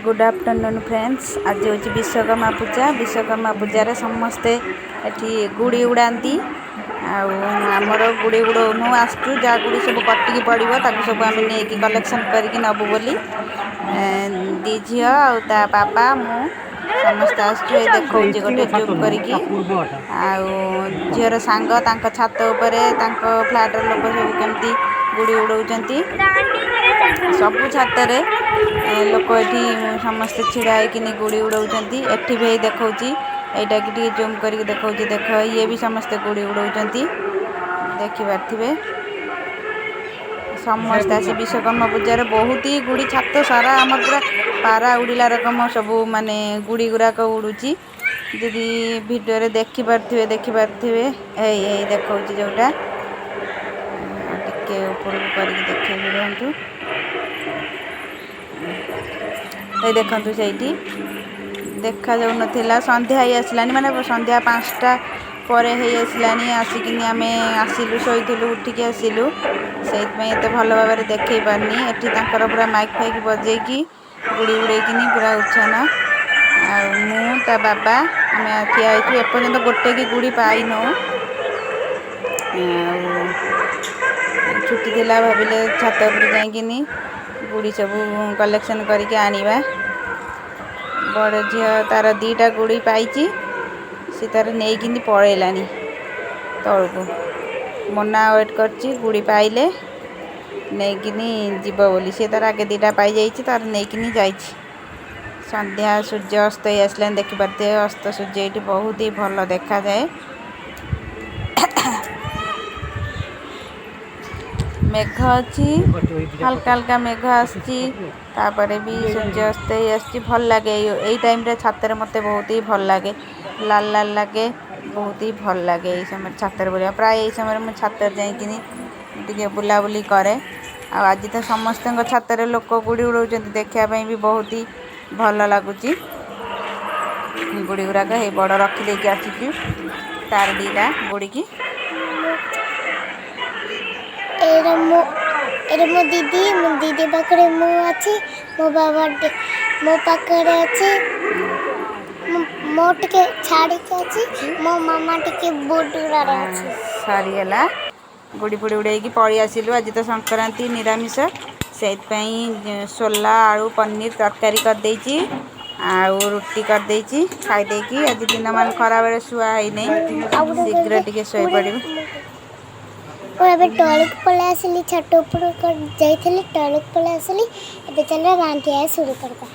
Good afternoon friends. आज हूँ विश्वकर्मा पूजा। विश्वकर्मा पूजा समस्ते ये गुड़ी उड़ाती। आमर गुड़ी उड़ौनु आसचु जहाँ गुड़ी सब कटिकी पड़ो सब आम नहीं कलेक्शन करके नबू बोली दी झी आ बाबा मु समस्त आसचु। देखा गोटे जूम करके झीर सांग छात उपरे फ्लाटर लोक सब केमती गुड़ी उड़ाऊँच सबू छात लोक ये समस्ते छिड़ा होकिन गुड़ी उड़ाऊँच। एटी भी देखा यहाँ कि जूम करके देखा देख ये भी समस्ते गुड़ी उड़ाऊँच देखिपे समस्त आसी विश्वकर्मा पूजार बहुत ही गुड़ी छात सारा आम पूरा पारा उड़िला रकम सब माने गुड़ी गुराक उड़ूची। जदि वीडियो रे देखिपे देखा जोटा टिके ऊपर करके देखु ये देखु से देखा जाऊ ना संध्या ही आसलानी माने संध्या 5टा पर आसलानी आसिक आम आसिलु शोलु उठिकी आसिलु से भल भाव देखे पारनी। एटी पूरा माइक फाइक बजेकी गुड़ी उड़ेकिनी पूरा उच्छान आ बाबा आम ठिया एपर्तंत गोटे की गुड़ी पाइन छुट्टी थिला भाविले छात उपर जाइकिनी गुड़ी सब कलेक्शन करके आनिबा। बड़ झी तार 2टा गुड़ी पाई सी तार नहीं पलैलानी तलू मना वेट कर गुड़ी पाइले नहीं जीव बोली सी तार आगे 2टा पाई जाइए तार नहीं जा संध्या सूर्य अस्त ही आसलानी देखिपे अस्त सूर्य ये बहुत ही भल देखा जाए। मेघ अच्छी हल्का हल्का मेघ आसपर भी सूर्य अस्त ही आसी भल लगे यही टाइम रे छातर मत बहुत ही भल लगे लाल लाल लगे बहुत ही भल लगे ये समय छातर बुला प्राय यही समय मुझे छातर जाइए बुलाबुली करे। आज तो समस्त छातर लोक गुड़ी उड़ाऊँ देखापी भी बहुत ही भल लगुच गुड़ी गुराक ये बड़ रखिदे आसी तार 2टा गुड़ी की मो दीदी पाखे मु अच्छी मो बाबा मो पाखे अच्छी मो टे छाड़ी अच्छी मो मामा टे बुडुरा अच्छी सरीगला गुड़ी फुड़ी उड़े पलि आसिलु। आज तो संक्रांति निरामिष से सोला आलू पनीर तरकारी करदे रुटी करदे खाईदे आज दिन मान खरा बेले शुआ है शीघ्र टे शो पड़ टॉयलेट पलि आसली छाट ऊपर जाइली टॉयलेट पलि आसली चल रांधि शुरू करता।